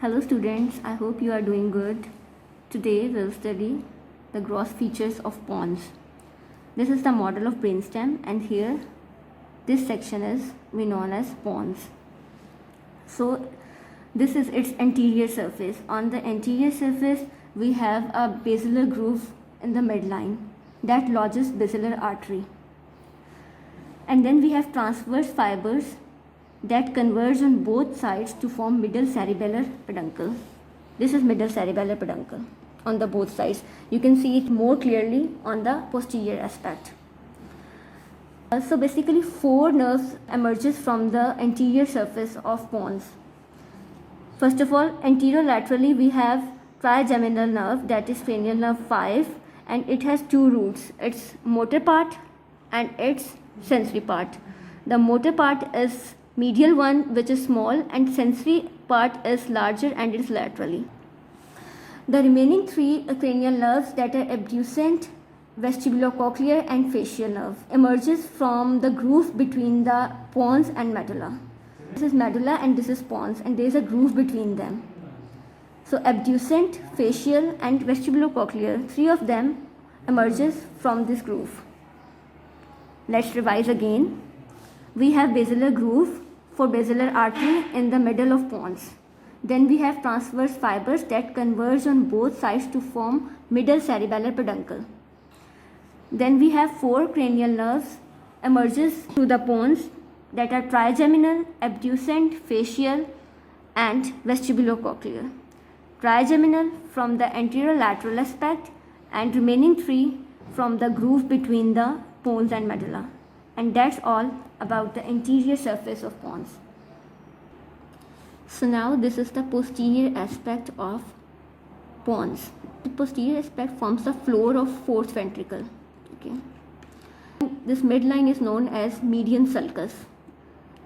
Hello students, I hope you are doing good. Today we'll study the gross features of pons. This is the model of brainstem and here this section is we known as pons. So this is its anterior surface. On the anterior surface we have a basilar groove in the midline that lodges basilar artery. And then we have transverse fibers that converge on both sides to form middle cerebellar peduncle. This is middle cerebellar peduncle on the both sides. You can see it more clearly on the posterior aspect. So basically 4 nerves emerges from the anterior surface of pons. First of all, anterolaterally we have trigeminal nerve, that is cranial nerve 5, and it has 2 roots, its motor part and its sensory part. The motor part is medial one, which is small, and sensory part is larger and is laterally. The remaining 3 cranial nerves, that are abducent, vestibulocochlear and facial nerve, emerges from the groove between the pons and medulla. This is medulla and this is pons, and there is a groove between them. So abducent, facial and vestibulocochlear, 3 of them emerges from this groove. Let's revise again. We have basilar groove for basilar artery in the middle of pons. Then we have transverse fibers that converge on both sides to form middle cerebellar peduncle. Then we have 4 cranial nerves emerges through the pons, that are trigeminal, abducent, facial and vestibulocochlear. Trigeminal from the anterolateral aspect and remaining 3 from the groove between the pons and medulla. And that's all about the anterior surface of pons. So now this is the posterior aspect of pons. The posterior aspect forms the floor of fourth ventricle. Okay. This midline is known as median sulcus,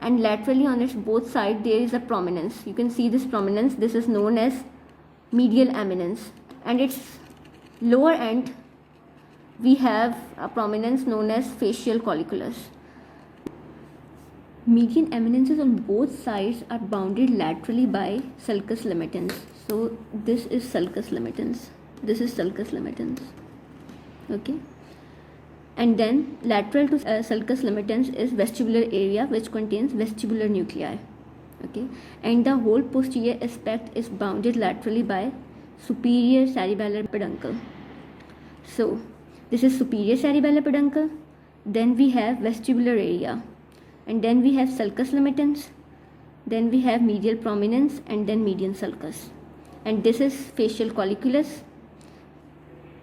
and laterally on its both sides there is a prominence. You can see this prominence. This is known as medial eminence, and its lower end we have a prominence known as facial colliculus. Median eminences on both sides are bounded laterally by sulcus limitans. So this is sulcus limitans. This is sulcus limitans. Okay. And then lateral to sulcus limitans is vestibular area, which contains vestibular nuclei. Okay. And the whole posterior aspect is bounded laterally by superior cerebellar peduncle. So this is superior cerebellar peduncle. Then we have vestibular area. And then we have sulcus limitans, then we have medial prominence, and then median sulcus. And this is facial colliculus,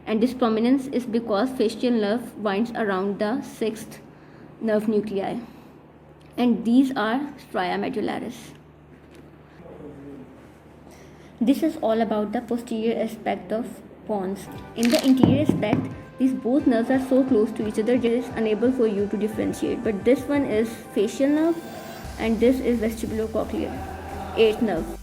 and this prominence is because facial nerve winds around the 6th nerve nuclei, and these are stria medullaris. This is all about the posterior aspect of pons. In the anterior aspect, these both nerves are so close to each other that it is unable for you to differentiate. But this one is facial nerve and this is vestibulocochlear, 8th nerve.